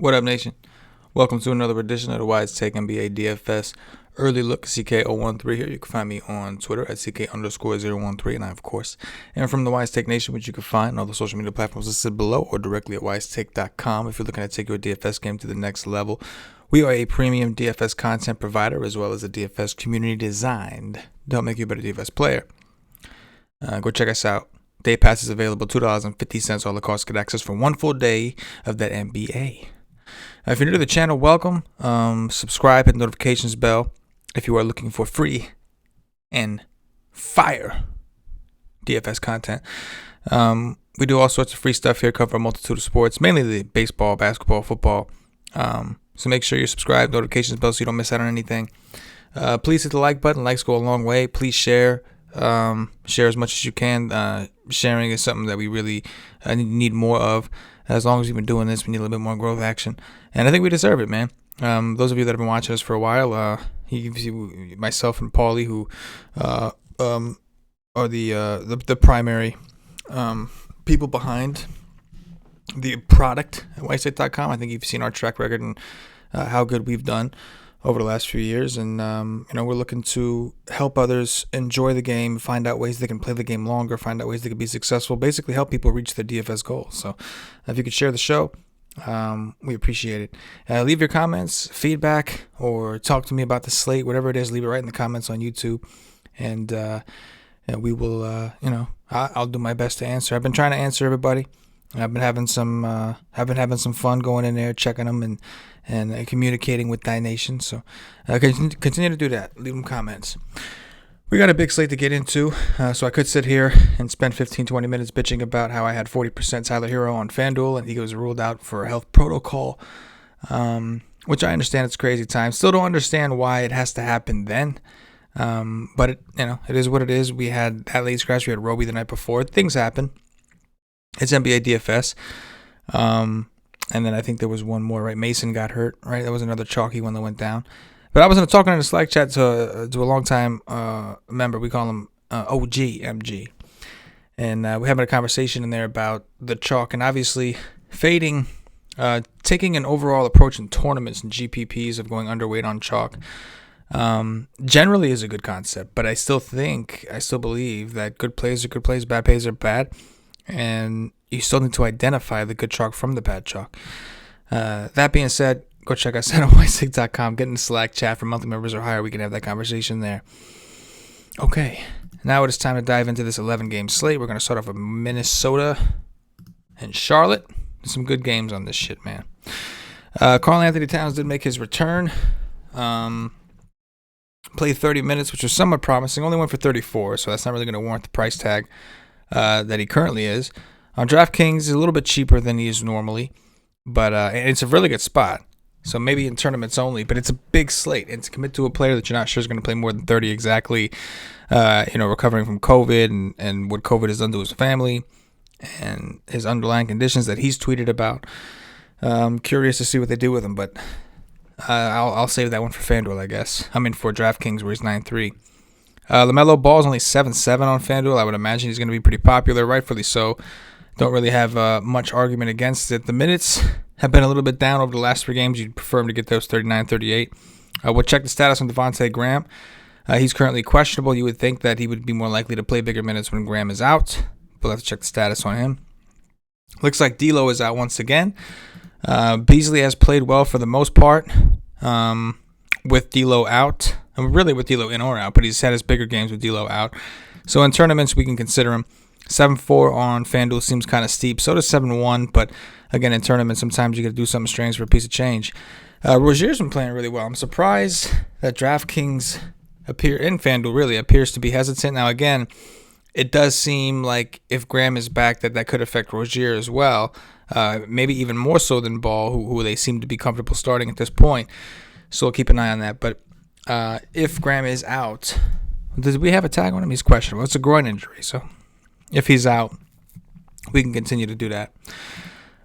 What up, nation? Welcome to another edition of the WiseTake NBA DFS Early Look CK013 here. You can find me on Twitter at CK_013, and I, of course, am from the WiseTake Nation, which you can find on all the social media platforms listed below or directly at WiseTake.com if you're looking to take your DFS game to the next level. We are a premium DFS content provider as well as a DFS community designed to help make you a better DFS player. Go check us out. Day pass is available, $2.50 all the costs. Get access for one full day of that NBA. If you're new to the channel, welcome. Subscribe, hit the notifications bell if you are looking for free and fire DFS content. We do all sorts of free stuff here, cover a multitude of sports, mainly the baseball, basketball, football. So make sure you subscribe, notifications bell, so you don't miss out on anything. Please hit the like button. Likes go a long way. Please share. Share as much as you can. Sharing is something that we really need more of. As long as we've been doing this, we need a little bit more growth action, and I think we deserve it, man. Those of you that have been watching us for a while, myself and Paulie, who are the primary people behind the product at WiseTake.com. I think you've seen our track record and how good we've done over the last few years, and we're looking to help others enjoy the game, find out ways they can play the game longer, find out ways they can be successful, basically help people reach their DFS goals. So if you could share the show, we appreciate it. Leave your comments, feedback, or talk to me about the slate, whatever it is. Leave it right in the comments on YouTube, and we will I'll do my best to answer. I've been trying to answer everybody. I've been having some fun going in there, checking them and communicating with Thy Nation. So continue to do that. Leave them comments. We got a big slate to get into, so I could sit here and spend 15-20 minutes bitching about how I had 40% Tyler Hero on FanDuel and he was ruled out for a health protocol, which I understand it's crazy time. Still don't understand why it has to happen then, but it is what it is. We had that late scratch. We had Roby the night before. Things happen. It's NBA DFS. And then I think there was one more, right? Mason got hurt, right? That was another chalky one that went down. But I was talking in a Slack chat to a long-time member. We call him OG MG. And we're having a conversation in there about the chalk and obviously fading, taking an overall approach in tournaments and GPPs of going underweight on chalk. Generally is a good concept, but I still believe that good plays are good plays, bad plays are bad. And you still need to identify the good chalk from the bad chalk. That being said, go check us out on WiseTake.com. Get in the Slack chat for monthly members or higher. We can have that conversation there. Okay, now it is time to dive into this 11-game slate. We're going to start off with Minnesota and Charlotte. There's some good games on this shit, man. Karl Anthony Towns did make his return. Played 30 minutes, which was somewhat promising. Only went for 34, so that's not really going to warrant the price tag that he currently is. On DraftKings, he's a little bit cheaper than he is normally, but it's a really good spot. So maybe in tournaments only, but it's a big slate. And to commit to a player that you're not sure is going to play more than 30 exactly, recovering from COVID and what COVID has done to his family and his underlying conditions that he's tweeted about. Curious to see what they do with him, but I'll save that one for FanDuel, I guess. I mean, for DraftKings, where he's 9-3. LaMelo Ball is only 7-7 on FanDuel. I would imagine he's going to be pretty popular, rightfully so. Don't really have much argument against it. The minutes have been a little bit down over the last 3 games. You'd prefer him to get those 39, 38. We'll check the status on Devante Graham. He's currently questionable. You would think that he would be more likely to play bigger minutes when Graham is out. We'll have to check the status on him. Looks like D'Lo is out once again. Beasley has played well for the most part with D'Lo out. And really with D'Lo in or out, but he's had his bigger games with D'Lo out. So in tournaments, we can consider him. 7-4 on FanDuel seems kind of steep. So does 7-1, but again, in tournaments, sometimes you got to do something strange for a piece of change. Rozier's been playing really well. I'm surprised that DraftKings FanDuel really appears to be hesitant. Now, again, it does seem like if Graham is back, that could affect Rozier as well. Maybe even more so than Ball, who they seem to be comfortable starting at this point. So we'll keep an eye on that. But if Graham is out, does we have a tag on him? He's questionable. It's a groin injury, so if he's out, we can continue to do that.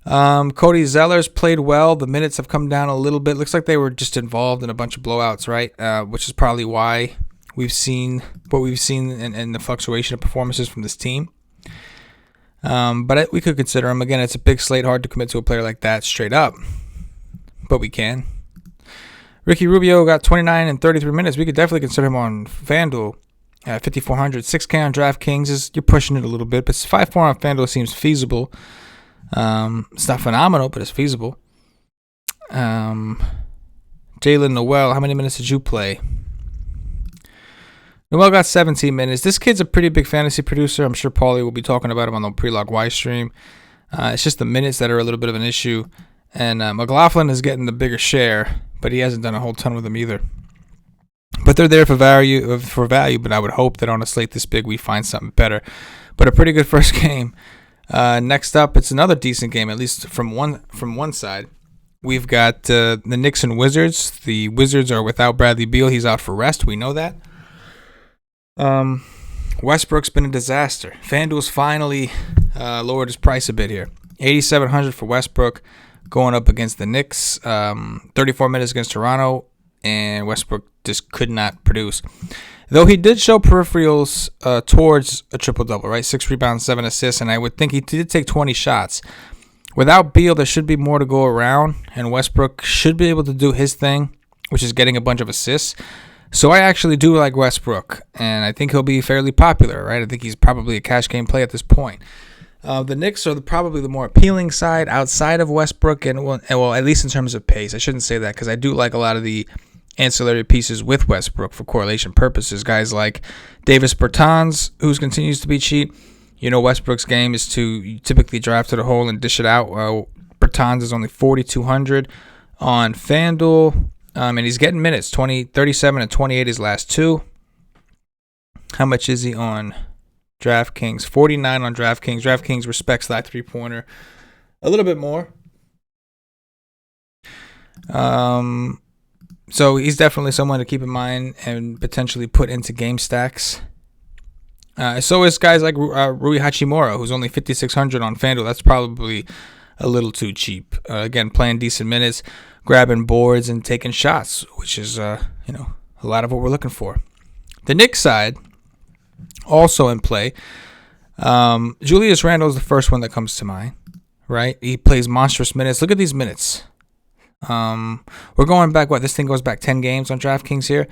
Cody Zellers played well. The minutes have come down a little bit. Looks like they were just involved in a bunch of blowouts, right? Which is probably why we've seen what we've seen in the fluctuation of performances from this team. But we could consider him. Again, it's a big slate, hard to commit to a player like that straight up. but we can. Ricky Rubio got 29 in 33 minutes. We could definitely consider him on FanDuel at 5,400. 6K on DraftKings. You're pushing it a little bit, but 5-4 on FanDuel seems feasible. It's not phenomenal, but it's feasible. Jalen Noel, how many minutes did you play? Noel got 17 minutes. This kid's a pretty big fantasy producer. I'm sure Paulie will be talking about him on the Pre-Log Y stream. It's just the minutes that are a little bit of an issue. And McLaughlin is getting the bigger share, but he hasn't done a whole ton with them either. But they're there for value, but I would hope that on a slate this big we find something better. But a pretty good first game. Next up, it's another decent game, at least from one side. We've got the Knicks and Wizards. The Wizards are without Bradley Beal. He's out for rest. We know that. Westbrook's been a disaster. FanDuel's finally lowered his price a bit here. 8,700 for Westbrook going up against the Knicks. 34 minutes against Toronto, and Westbrook just could not produce. Though he did show peripherals towards a triple-double, right? 6 rebounds, 7 assists, and I would think he did take 20 shots. Without Beal, there should be more to go around, and Westbrook should be able to do his thing, which is getting a bunch of assists. So I actually do like Westbrook, and I think he'll be fairly popular, right? I think he's probably a cash game play at this point. The Knicks are probably the more appealing side outside of Westbrook, and well, at least in terms of pace. I shouldn't say that because I do like a lot of the ancillary pieces with Westbrook for correlation purposes. Guys like Davis Bertans, who continues to be cheap. You know, Westbrook's game is to typically drive to the hole and dish it out. Bertans is only 4,200 on FanDuel, and he's getting minutes, 37 and 28 his last two. How much is he on DraftKings? 49 on DraftKings. DraftKings respects that three-pointer a little bit more. So he's definitely someone to keep in mind and potentially put into game stacks. So is guys like Rui Hachimura, who's only 5,600 on FanDuel. That's probably a little too cheap. Again, playing decent minutes, grabbing boards and taking shots, which is a lot of what we're looking for. The Knicks side, also in play. Julius Randle is the first one that comes to mind, right? He plays monstrous minutes. Look at these minutes. We're going back, this thing goes back 10 games on DraftKings here.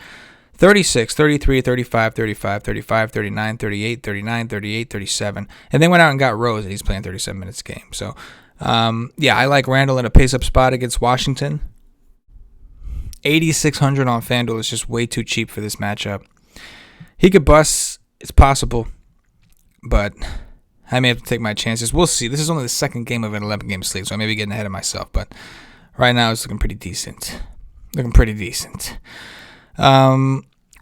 36, 33, 35, 35, 35, 39, 38, 39, 38, 37. And they went out and got Rose, and he's playing 37 minutes a game. So, I like Randle in a pace-up spot against Washington. 8,600 on FanDuel is just way too cheap for this matchup. He could bust. It's possible, but I may have to take my chances. We'll see. This is only the second game of an 11-game slate, so I may be getting ahead of myself. But right now, it's looking pretty decent.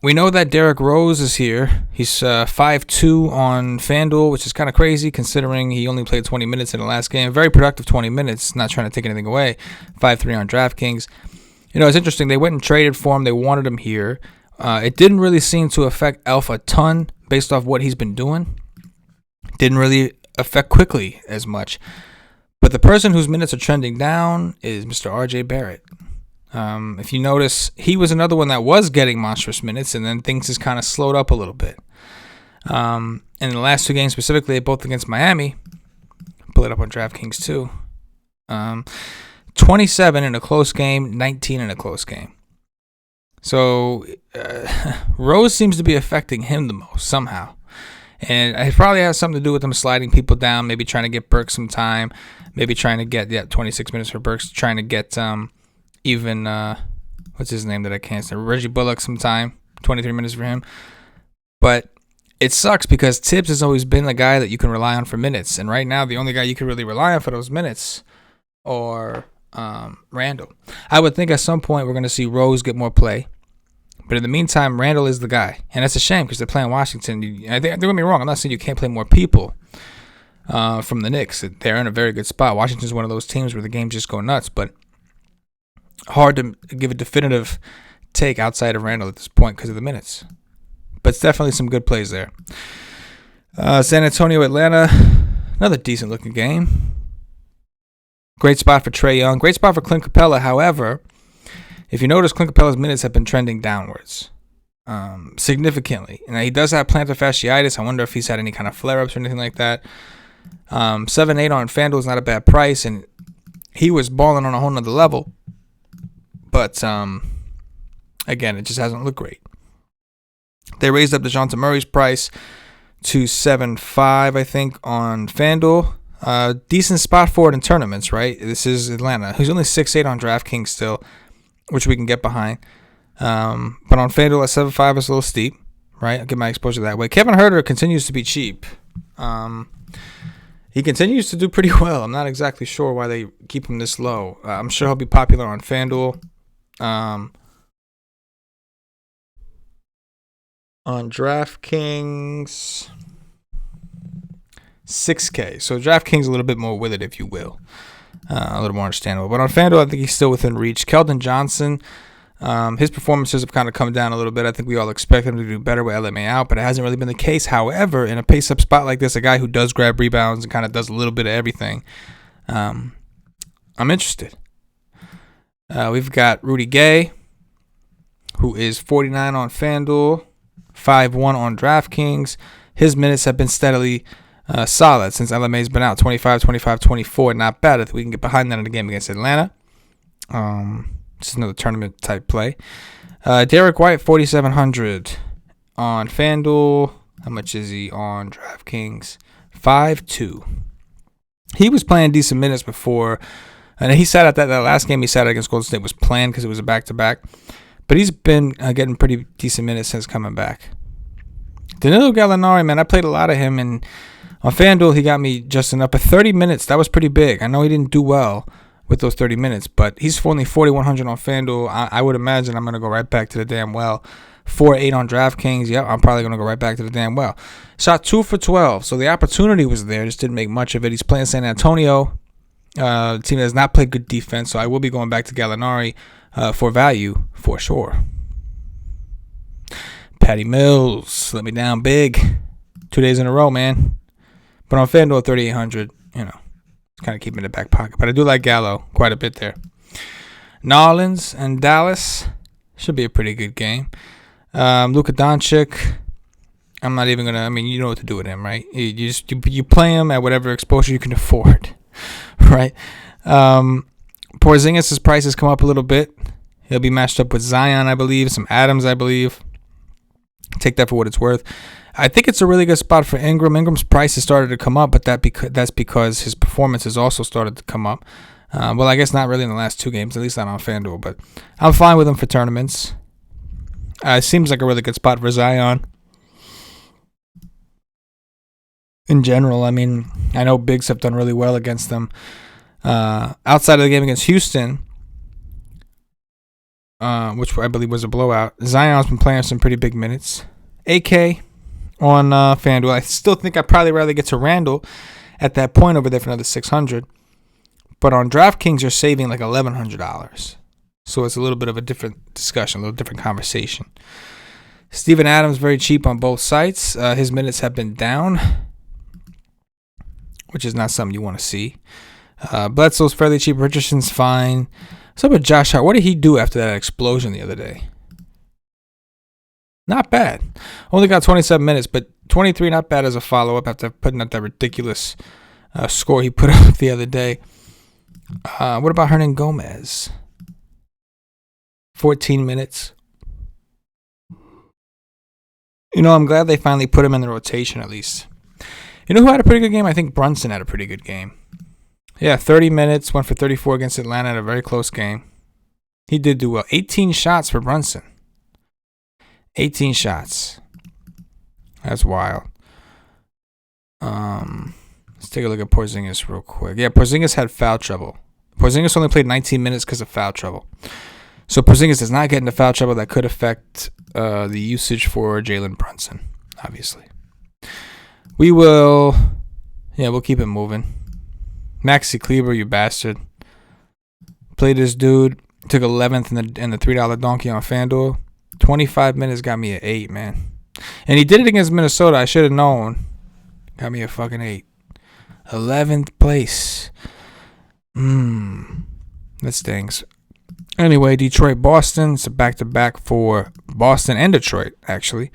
We know that Derrick Rose is here. He's 5'2" on FanDuel, which is kind of crazy considering he only played 20 minutes in the last game. Very productive 20 minutes, not trying to take anything away. 5'3" on DraftKings. It's interesting. They went and traded for him. They wanted him here. It didn't really seem to affect Elf a ton based off what he's been doing. Didn't really affect quickly as much. But the person whose minutes are trending down is Mr. RJ Barrett. If you notice, he was another one that was getting monstrous minutes, and then things just kind of slowed up a little bit. In the last two games specifically, both against Miami, pull it up on DraftKings too. 27 in a close game, 19 in a close game. So Rose seems to be affecting him the most somehow. And it probably has something to do with him sliding people down, maybe trying to get Burks some time, maybe trying to get 26 minutes for Burks, trying to get even what's his name that I can't say, Reggie Bullock some time, 23 minutes for him. But it sucks because Tibbs has always been the guy that you can rely on for minutes. And right now, the only guy you can really rely on for those minutes are Randle. I would think at some point we're going to see Rose get more play. But in the meantime, Randle is the guy. And that's a shame because they're playing Washington. Don't get me wrong. I'm not saying you can't play more people from the Knicks. They're in a very good spot. Washington's one of those teams where the games just go nuts. But hard to give a definitive take outside of Randle at this point because of the minutes. But it's definitely some good plays there. San Antonio, Atlanta. Another decent-looking game. Great spot for Trae Young. Great spot for Clint Capella. However, if you notice, Clint Capella's minutes have been trending downwards significantly. And he does have plantar fasciitis. I wonder if he's had any kind of flare-ups or anything like that. 7-8 on FanDuel is not a bad price, and he was balling on a whole nother level But again, it just hasn't looked great. They raised up Dejounte Murray's price to 7.5, I think, on FanDuel. Decent spot for it in tournaments, right? This is Atlanta. He's only 6'8 on DraftKings still, which we can get behind. But on FanDuel at 7.5 is a little steep, right? I'll get my exposure that way. Kevin Herter continues to be cheap. He continues to do pretty well. I'm not exactly sure why they keep him this low. I'm sure he'll be popular on FanDuel. On DraftKings, 6K. So DraftKings a little bit more with it, if you will. A little more understandable. But on FanDuel, I think he's still within reach. Kelton Johnson, his performances have kind of come down a little bit. I think we all expect him to do better with LMA out, but it hasn't really been the case. However, in a pace-up spot like this, a guy who does grab rebounds and kind of does a little bit of everything, I'm interested. We've got Rudy Gay, who is 49 on FanDuel, 5-1 on DraftKings. His minutes have been steadily solid since LMA's been out. 25, 25, 24. Not bad. I think we can get behind that in the game against Atlanta. Just another tournament type play. Derrick White, 4,700 on FanDuel. How much is he on DraftKings? 5-2. He was playing decent minutes before. And he sat at that last game he sat against Golden State was planned because it was a back-to-back. But he's been getting pretty decent minutes since coming back. Danilo Gallinari, man, I played a lot of him. And on FanDuel, he got me just enough. But 30 minutes, that was pretty big. I know he didn't do well with those 30 minutes. But he's only 4,100 on FanDuel. I would imagine I'm going to go right back to the damn well. 4-8 on DraftKings. Yep, I'm probably going to go right back to the damn well. Shot 2 for 12. So the opportunity was there. Just didn't make much of it. He's playing San Antonio. A team that has not played good defense. So I will be going back to Gallinari for value, for sure. Patty Mills, let me down big. 2 days in a row, man. But on FanDuel, 3,800, kind of keeping in the back pocket. But I do like Gallo quite a bit there. Nolans and Dallas should be a pretty good game. Luka Doncic, I'm not even going to, you know what to do with him, right? You play him at whatever exposure you can afford, right? Porzingis' price has come up a little bit. He'll be matched up with Zion, I believe. Some Adams, I believe. Take that for what it's worth. I think it's a really good spot for Ingram. Ingram's price has started to come up, but that's because his performance has also started to come up. Well, I guess not really in the last 2 games, at least not on FanDuel. But I'm fine with him for tournaments. It seems like a really good spot for Zion. In general, I know bigs have done really well against them. Outside of the game against Houston, which I believe was a blowout, Zion's been playing some pretty big minutes. AK on FanDuel. I still think I'd probably rather get to Randall at that point over there for another 600. But on DraftKings, you're saving like $1,100. So it's a little bit of a different discussion, a little different conversation. Steven Adams, very cheap on both sites. His minutes have been down, which is not something you want to see. Bledsoe's fairly cheap. Richardson's fine. What's up with Josh Hart? What did he do after that explosion the other day? Not bad. Only got 27 minutes, but 23 not bad as a follow-up after putting up that ridiculous score he put up the other day. What about Hernan Gomez? 14 minutes. I'm glad they finally put him in the rotation at least. You know who had a pretty good game? I think Brunson had a pretty good game. Yeah, 30 minutes, went for 34 against Atlanta in a very close game. He did do well. 18 shots for Brunson. 18 shots. That's wild. Let's take a look at Porzingis real quick. Yeah, Porzingis had foul trouble. Porzingis only played 19 minutes because of foul trouble. So Porzingis does not get into foul trouble that could affect the usage for Jalen Brunson, obviously. We'll keep it moving. Maxi Kleber, you bastard. Played this dude. Took 11th in the $3 donkey on FanDuel. 25 minutes got me an 8, man. And he did it against Minnesota. I should have known. Got me a fucking 8. 11th place. That stings. Anyway, Detroit-Boston. It's a back-to-back for Boston and Detroit, actually.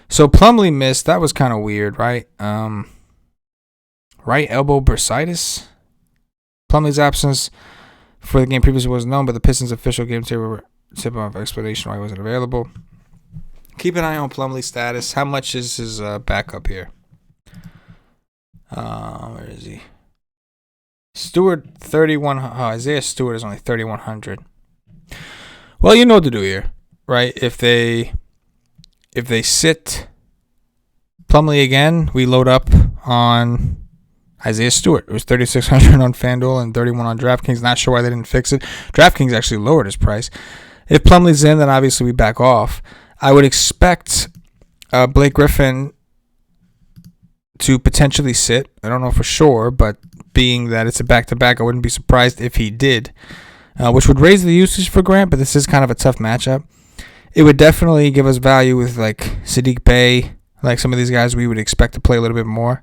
So Plumlee missed. That was kind of weird, right? Right elbow bursitis. Plumlee's absence for the game previously wasn't known, but the Pistons' official game tip-off explanation why he wasn't available. Keep an eye on Plumlee's status. How much is his backup here? Where is he? Stewart, 31. Isaiah Stewart is only 3,100. Well, you know what to do here, right? If they sit Plumlee again, we load up on Isaiah Stewart. It was 3,600 on FanDuel and 31 on DraftKings. Not sure why they didn't fix it. DraftKings actually lowered his price. If Plumlee's in, then obviously we back off. I would expect Blake Griffin to potentially sit. I don't know for sure, but being that it's a back-to-back, I wouldn't be surprised if he did, which would raise the usage for Grant, but this is kind of a tough matchup. It would definitely give us value with like Sadiq Bey, like some of these guys we would expect to play a little bit more.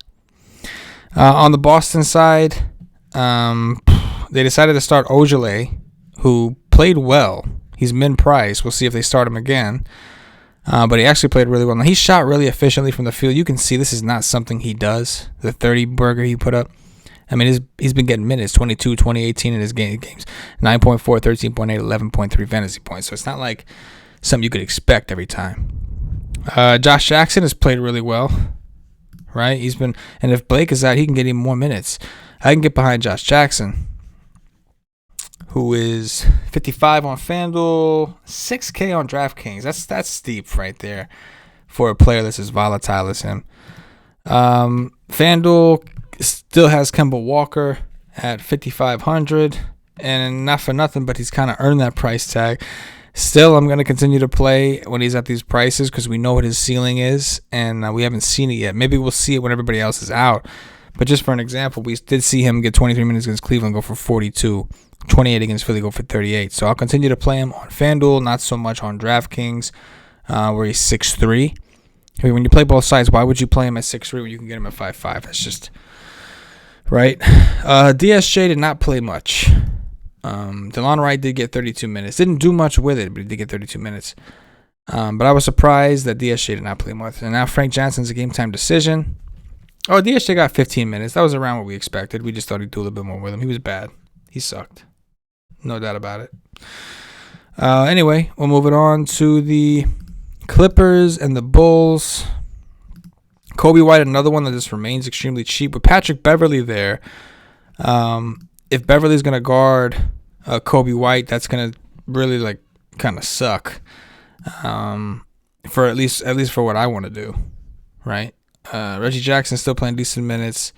On the Boston side, they decided to start Ojale, who played well. He's min-price. We'll see if they start him again. But he actually played really well. Now, he shot really efficiently from the field. You can see this is not something he does. The 30-burger he put up. I mean, he's been getting minutes, 22, 2018 in his games. 9.4, 13.8, 11.3 fantasy points. So it's not like something you could expect every time. Josh Jackson has played really well, right? And if Blake is out, he can get even more minutes. I can get behind Josh Jackson, who is 55 on FanDuel, 6K on DraftKings. That's steep right there for a player that's as volatile as him. FanDuel still has Kemba Walker at 5,500, and not for nothing, but he's kind of earned that price tag. Still, I'm going to continue to play when he's at these prices because we know what his ceiling is, and we haven't seen it yet. Maybe we'll see it when everybody else is out. But just for an example, we did see him get 23 minutes against Cleveland, go for 42. 28 against Philly, go for 38. So I'll continue to play him on FanDuel, not so much on DraftKings, where he's 6'3". I mean, when you play both sides, why would you play him at 6'3" when you can get him at 5'5"? That's just right. DSJ did not play much. DeLon Wright did get 32 minutes. Didn't do much with it, but he did get 32 minutes. But I was surprised that DSJ did not play much. And now Frank Johnson's a game-time decision. Oh, DSJ got 15 minutes. That was around what we expected. We just thought he'd do a little bit more with him. He was bad. He sucked. No doubt about it. Anyway, we'll move it on to the Clippers and the Bulls. Kobe White, another one that just remains extremely cheap. With Patrick Beverley there, if Beverly's going to guard Kobe White, that's going to really kind of suck. For at least for what I want to do, right? Reggie Jackson's still playing decent minutes.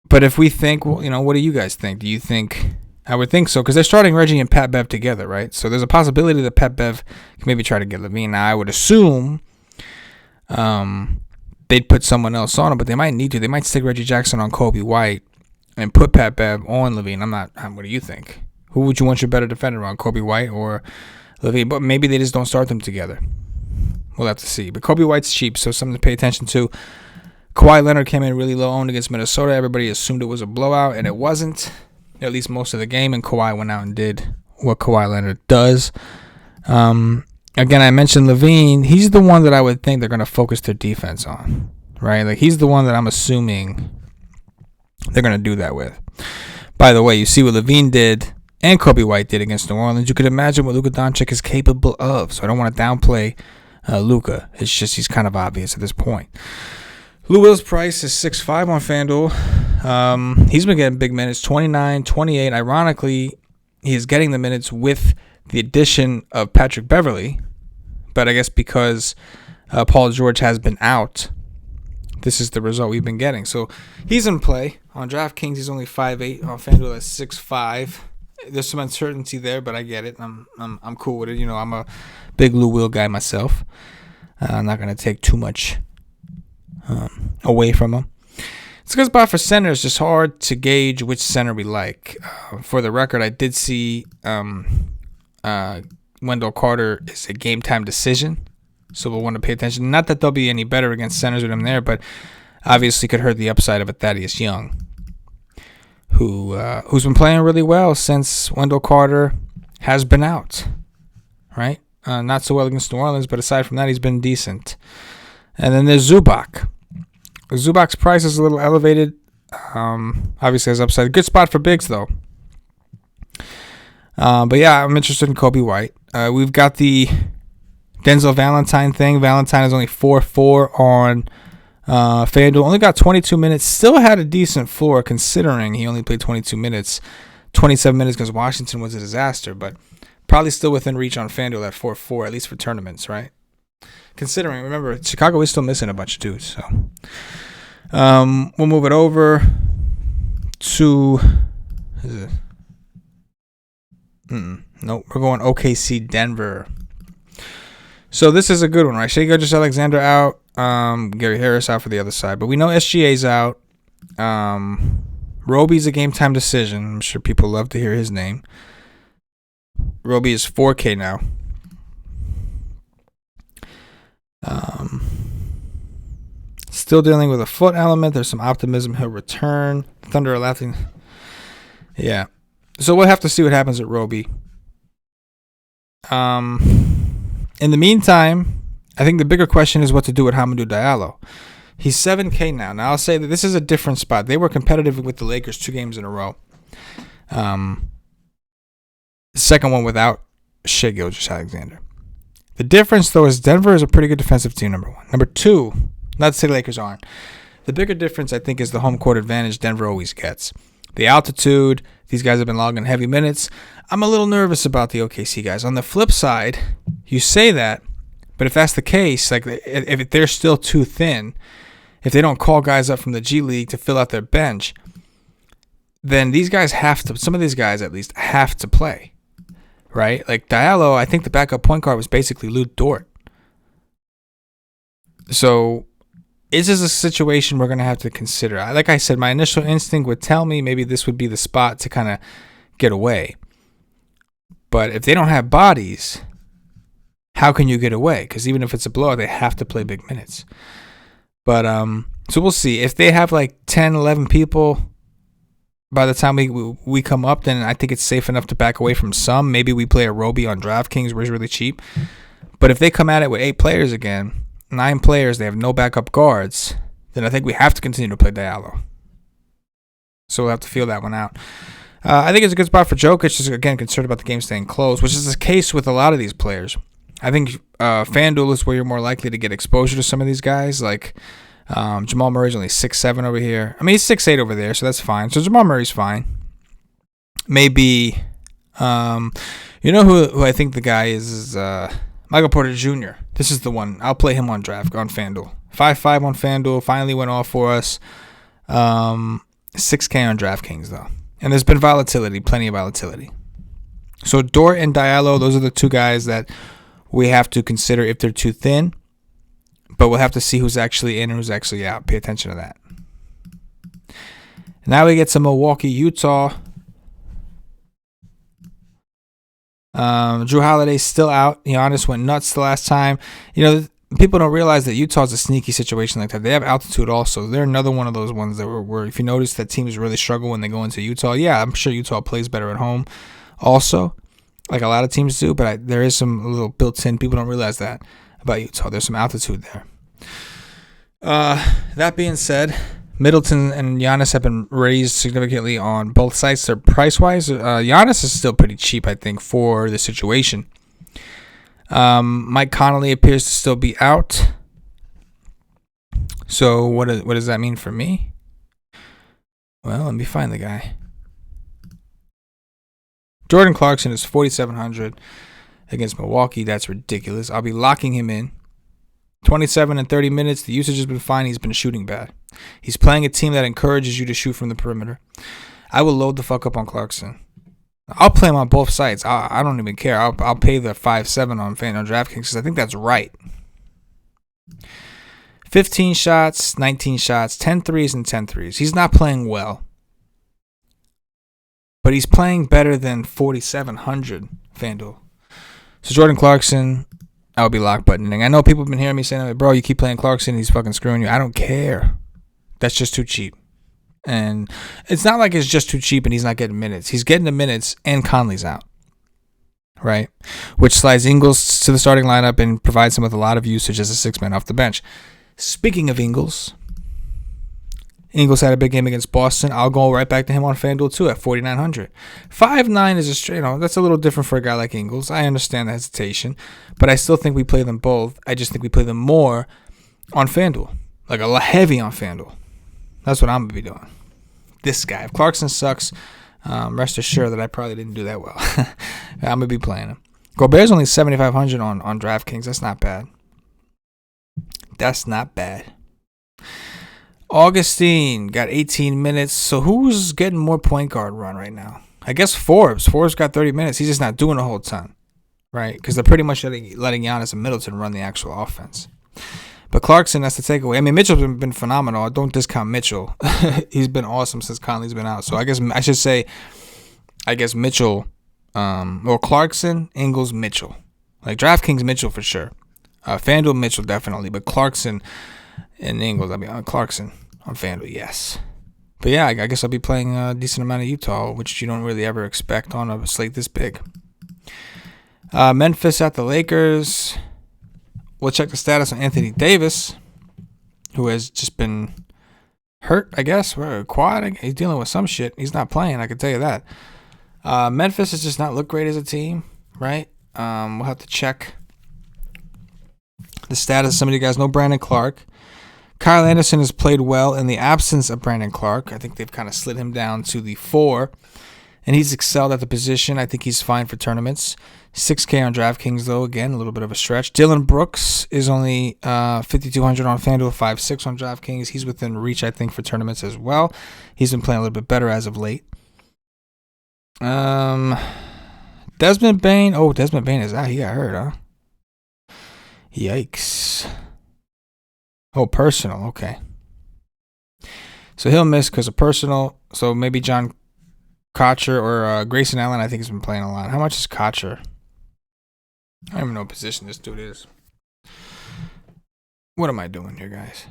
But if we think, well, what do you guys think? Do you think? I would think so, because they're starting Reggie and Pat Bev together, right? So there's a possibility that Pat Bev can maybe try to get Levine. Now, I would assume they'd put someone else on him, but they might need to. They might stick Reggie Jackson on Kobe White and put Pat Bev on Levine. What do you think? Who would you want your better defender on, Kobe White or Levine? But maybe they just don't start them together. We'll have to see. But Kobe White's cheap, so something to pay attention to. Kawhi Leonard came in really low owned against Minnesota. Everybody assumed it was a blowout, and it wasn't, at least most of the game, and Kawhi went out and did what Kawhi Leonard does. Again, I mentioned Levine. He's the one that I would think they're going to focus their defense on, right? Like, he's the one that I'm assuming they're going to do that with. By the way, you see what Levine did and Kobe White did against New Orleans. You could imagine what Luka Doncic is capable of, so I don't want to downplay Luka. It's just he's kind of obvious at this point. Lou Will's price is 6'5" on FanDuel. He's been getting big minutes, 29, 28. Ironically, he is getting the minutes with the addition of Patrick Beverley. But I guess because Paul George has been out, this is the result we've been getting. So he's in play. On DraftKings, he's only 5'8". On FanDuel, that's 6'5". There's some uncertainty there, but I get it. I'm cool with it. I'm a big Lou Will guy myself. I'm not going to take too much away from him. It's a good spot for center. It's just hard to gauge which center we like. For the record, I did see Wendell Carter is a game time decision, so we'll want to pay attention. Not that they'll be any better against centers with him there, but obviously could hurt the upside of a Thaddeus Young, who's been playing really well since Wendell Carter has been out, right? Not so well against New Orleans, but aside from that, he's been decent. And then there's Zubac. Zubac's price is a little elevated. Obviously has upside. Good spot for bigs, though. But yeah, I'm interested in Kobe White. We've got the Denzel Valentine thing. Valentine is only 4-4 on FanDuel. Only got 22 minutes. Still had a decent floor considering he only played 22 minutes. 27 minutes because Washington was a disaster, but probably still within reach on FanDuel at 4-4, at least for tournaments, right? Considering, remember, Chicago is still missing a bunch of dudes. So we'll move it over to... Nope, we're going OKC Denver. So this is a good one, right? Shai Gilgeous-Alexander out. Gary Harris out for the other side. But we know SGA's out. Roby's a game-time decision. I'm sure people love to hear his name. Roby is 4K now. Still dealing with a foot element. There's some optimism he'll return. Thunder are laughing. Yeah. So we'll have to see what happens at Roby. In the meantime, I think the bigger question is what to do with Hamidou Diallo. He's 7K now. Now, I'll say that this is a different spot. They were competitive with the Lakers 2 games in a row. The second one without Shai Gilgeous-Alexander. The difference, though, is Denver is a pretty good defensive team, number one. Number two, not to say the Lakers aren't. The bigger difference, I think, is the home court advantage Denver always gets. The altitude, these guys have been logging heavy minutes. I'm a little nervous about the OKC guys. On the flip side, you say that, but if that's the case, like if they're still too thin, if they don't call guys up from the G League to fill out their bench, then these guys have to, some of these guys at least, have to play, right? Like Diallo, I think the backup point guard was basically Lou Dort. So this is a situation we're going to have to consider. Like I said, my initial instinct would tell me maybe this would be the spot to kind of get away. But if they don't have bodies, how can you get away? Because even if it's a blowout, they have to play big minutes. But so we'll see. If they have like 10, 11 people by the time we come up, then I think it's safe enough to back away from some. Maybe we play a Roby on DraftKings where it's really cheap. But if they come at it with 8 players again, 9 players, they have no backup guards, then I think we have to continue to play Diallo. So we'll have to feel that one out. I think it's a good spot for Jokic, just again concerned about the game staying close, which is the case with a lot of these players. I think FanDuel is where you're more likely to get exposure to some of these guys. Like Jamal Murray's only 6'7" over here. I mean, he's 6'8" over there, so that's fine. So Jamal Murray's fine. Maybe, you know who I think the guy is Michael Porter Jr. This is the one. I'll play him on FanDuel. 5.5 on FanDuel. Finally went off for us. 6K on DraftKings, though. And there's been volatility, plenty of volatility. So Dort and Diallo, those are the 2 guys that we have to consider if they're too thin. But we'll have to see who's actually in and who's actually out. Pay attention to that. Now we get to Milwaukee, Utah. Drew Holiday's still out. Giannis went nuts the last time. You know, people don't realize that Utah's a sneaky situation like that. They have altitude also. They're another one of those ones that where if you notice that teams really struggle when they go into Utah. Yeah, I'm sure Utah plays better at home also, like a lot of teams do. But there is some little built-in. People don't realize that about Utah. There's some altitude there. That being said, Middleton and Giannis have been raised significantly on both sides. They're price-wise. Giannis is still pretty cheap, I think, for the situation. Mike Connolly appears to still be out. So what does that mean for me? Well, let me find the guy. Jordan Clarkson is 4,700 against Milwaukee. That's ridiculous. I'll be locking him in. 27 and 30 minutes. The usage has been fine. He's been shooting bad. He's playing a team that encourages you to shoot from the perimeter. I will load the fuck up on Clarkson. I'll play him on both sides. I don't even care. I'll pay the 5.7 on FanDuel DraftKings because I think that's right. 15 shots, 19 shots, 10 threes, and 10 threes. He's not playing well. But he's playing better than 4,700 FanDuel. So Jordan Clarkson, I'll be lock buttoning. I know people have been hearing me saying, bro, you keep playing Clarkson, he's fucking screwing you. I don't care. That's just too cheap. And it's not like it's just too cheap and he's not getting minutes. He's getting the minutes and Conley's out. Right? Which slides Ingles to the starting lineup and provides him with a lot of usage as a 6-man off the bench. Speaking of Ingles, Ingles had a big game against Boston. I'll go right back to him on FanDuel too at 4,900. 5.9 is a straight, that's a little different for a guy like Ingles. I understand the hesitation, but I still think we play them both. I just think we play them more on FanDuel, like a lot heavy on FanDuel. That's what I'm gonna be doing. This guy, if Clarkson sucks, rest assured that I probably didn't do that well. I'm gonna be playing him. Gobert's only 7,500 on DraftKings. That's not bad. That's not bad. Augustine got 18 minutes. So who's getting more point guard run right now? I guess Forbes. Forbes got 30 minutes. He's just not doing a whole ton, right? Because they're pretty much letting Giannis and Middleton run the actual offense. But Clarkson, that's the takeaway. I mean, Mitchell's been phenomenal. I don't discount Mitchell. He's been awesome since Connolly's been out. So I guess I should say, Mitchell, or Clarkson, Ingles, Mitchell. Like DraftKings Mitchell for sure. FanDuel Mitchell definitely, but Clarkson and Ingles, Clarkson on FanDuel, yes. But yeah, I guess I'll be playing a decent amount of Utah, which you don't really ever expect on a slate this big. Memphis at the Lakers. We'll check the status on Anthony Davis, who has just been hurt, I guess. Quad, he's dealing with some shit. He's not playing, I can tell you that. Memphis has just not looked great as a team, right? We'll have to check the status. Some of you guys know Brandon Clark. Kyle Anderson has played well in the absence of Brandon Clark. I think they've kind of slid him down to the 4, and he's excelled at the position. I think he's fine for tournaments. 6K on DraftKings, though. Again, a little bit of a stretch. Dylan Brooks is only 5,200 on FanDuel, 5.6 on DraftKings. He's within reach, I think, for tournaments as well. He's been playing a little bit better as of late. Desmond Bane. Oh, Desmond Bane is out. He got hurt, huh? Yikes. Oh, personal. Okay. So he'll miss because of personal. So maybe John Kotcher or Grayson Allen, I think, has been playing a lot. How much is Kotcher? I don't even know what position this dude is. What am I doing here, guys?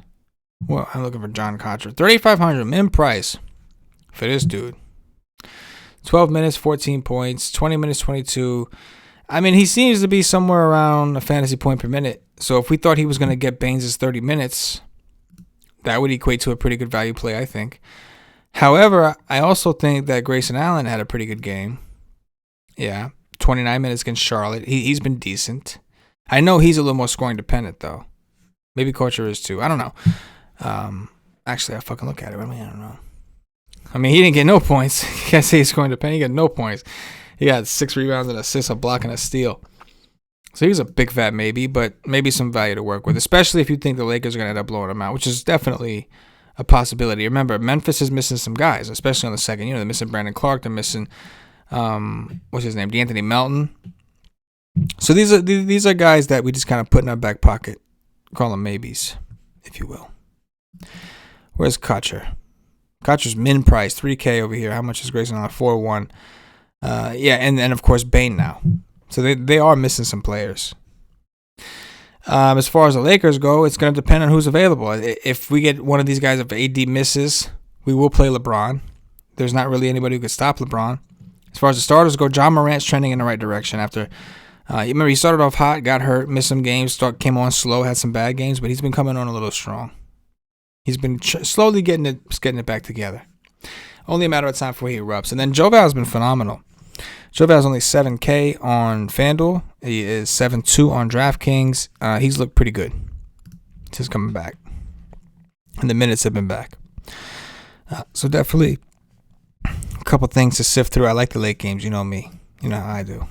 Well, I'm looking for John Kotcher. 3,500 min price for this dude. 12 minutes, 14 points. 20 minutes, 22. I mean, he seems to be somewhere around a fantasy point per minute. So if we thought he was going to get Baines' 30 minutes, that would equate to a pretty good value play, I think. However, I also think that Grayson Allen had a pretty good game. Yeah, 29 minutes against Charlotte. He's been decent. I know he's a little more scoring dependent, though. Maybe Kocher is, too. I don't know. Actually, I'll fucking look at it. I don't know. I mean, he didn't get no points. You can't say he's scoring dependent. He got no points. He got 6 rebounds and assists, a block, and a steal. So he's a big fat maybe, but maybe some value to work with, especially if you think the Lakers are going to end up blowing him out, which is definitely a possibility. Remember, Memphis is missing some guys, especially on the second unit. They're missing Brandon Clark. They're missing, what's his name, D'Anthony Melton. So these are guys that we just kind of put in our back pocket. Call them maybes, if you will. Where's Kotcher? Kotcher's min price, 3K over here. How much is Grayson on? 4-1. Yeah, and of course Bane now. So they are missing some players. As far as the Lakers go, it's going to depend on who's available. If we get one of these guys, if AD misses, we will play LeBron. There's not really anybody who could stop LeBron. As far as the starters go, John Morant's trending in the right direction after. Remember, he started off hot, got hurt, missed some games, came on slow, had some bad games, but he's been coming on a little strong. He's been slowly getting it back together. Only a matter of time before he erupts. And then Joval's been phenomenal. Joval's only 7K on FanDuel. He is 7.2 on DraftKings. He's looked pretty good. He's coming back. And the minutes have been back. So definitely a couple things to sift through. I like the late games. You know me. You know how I do.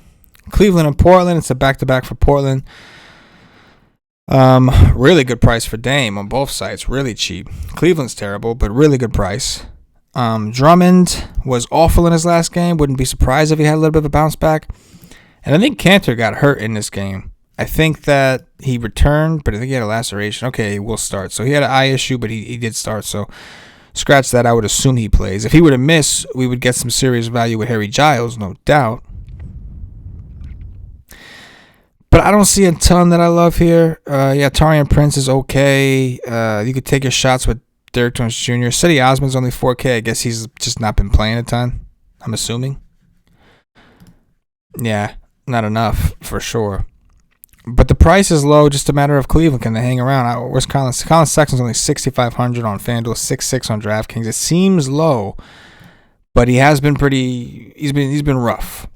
Cleveland and Portland. It's a back-to-back for Portland. Really good price for Dame on both sides. Really cheap. Cleveland's terrible, but really good price. Drummond was awful in his last game. Wouldn't be surprised if he had a little bit of a bounce back. And I think Cantor got hurt in this game. I think that he returned, but I think he had a laceration. Okay, he will start. So he had an eye issue, but he did start. So scratch that. I would assume he plays. If he were to miss, we would get some serious value with Harry Giles, no doubt. But I don't see a ton that I love here. Taurean Prince is okay. You could take your shots with Derrick Jones Jr. Cedi Osman's only 4K. I guess he's just not been playing a ton, I'm assuming. Yeah, not enough for sure. But the price is low, just a matter of Cleveland. Can they hang around? Where's Colin? Colin Sexton's only 6,500 on FanDuel, 6,600 on DraftKings. It seems low, but he has been pretty. He's been rough,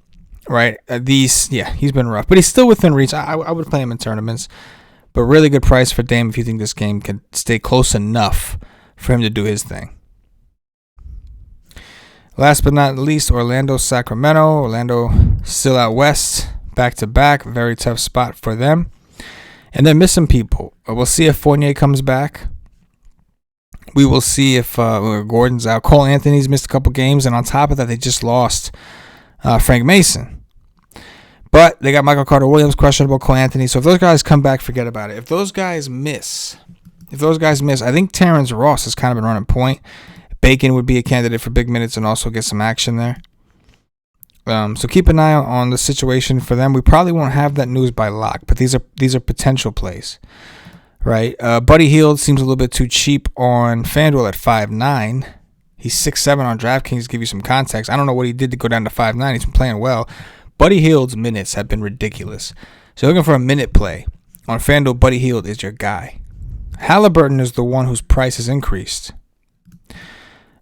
right? He's been rough, but he's still within reach. I would play him in tournaments, but really good price for Dame if you think this game can stay close enough for him to do his thing. Last but not least, Orlando, Sacramento. Orlando still out west. Back-to-back, very tough spot for them. And they're missing people. We'll see if Fournier comes back. We will see if Gordon's out. Cole Anthony's missed a couple games. And on top of that, they just lost Frank Mason. But they got Michael Carter-Williams, questionable, Cole Anthony. So if those guys come back, forget about it. If those guys miss, I think Terrence Ross has kind of been running point. Bacon would be a candidate for big minutes and also get some action there. So keep an eye on the situation for them. We probably won't have that news by lock, but these are potential plays, right? Buddy Hield seems a little bit too cheap on FanDuel at 5'9". He's 6'7" on DraftKings to give you some context. I don't know what he did to go down to 5'9". He's been playing well. Buddy Hield's minutes have been ridiculous. So looking for a minute play on FanDuel, Buddy Hield is your guy. Halliburton is the one whose price has increased.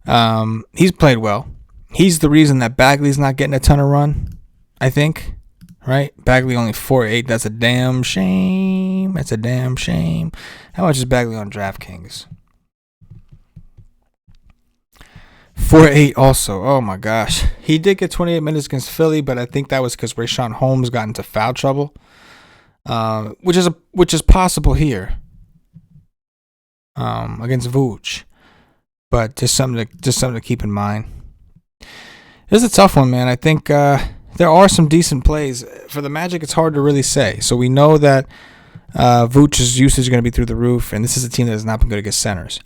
He's played well. He's the reason that Bagley's not getting a ton of run, I think, right? Bagley only 4.8. That's a damn shame. How much is Bagley on DraftKings? 4.8 also. Oh, my gosh. He did get 28 minutes against Philly, but I think that was because Rayshawn Holmes got into foul trouble, which is possible here against Vooch. But just something to keep in mind. This is a tough one, man. I think there are some decent plays. For the Magic, it's hard to really say. So we know that Vooch's usage is going to be through the roof, and this is a team that has not been good against centers.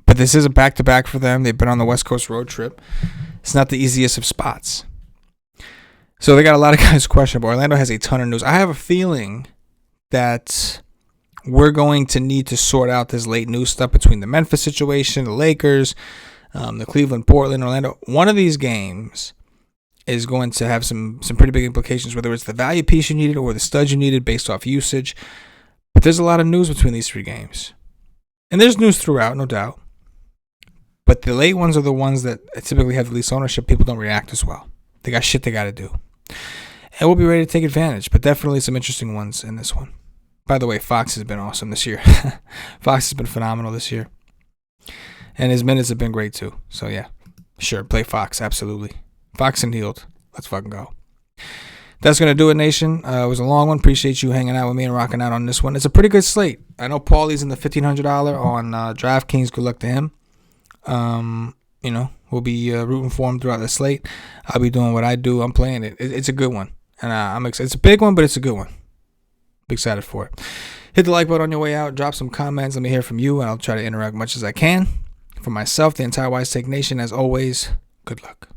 But this is a back-to-back for them. They've been on the West Coast road trip. It's not the easiest of spots. So they got a lot of guys questionable. Orlando has a ton of news. I have a feeling that we're going to need to sort out this late news stuff between the Memphis situation, the Lakers, the Cleveland, Portland, Orlando. One of these games is going to have some pretty big implications, whether it's the value piece you needed or the stud you needed based off usage. But there's a lot of news between these three games. And there's news throughout, no doubt. But the late ones are the ones that typically have the least ownership. People don't react as well. They got shit they got to do. And we'll be ready to take advantage. But definitely some interesting ones in this one. By the way, Fox has been awesome this year. Fox has been phenomenal this year. And his minutes have been great too. So yeah, sure, play Fox, absolutely. Fox and Hield. Let's fucking go. That's going to do it, Nation. It was a long one. Appreciate you hanging out with me and rocking out on this one. It's a pretty good slate. I know Paulie's in the $1,500 on DraftKings. Good luck to him. We'll be rooting for him throughout the slate. I'll be doing what I do. I'm playing it. It's a good one. And I'm excited. It's a big one, but it's a good one. Big excited for it. Hit the like button on your way out. Drop some comments. Let me hear from you, and I'll try to interact as much as I can. For myself, the entire WiseTake Nation, as always, good luck.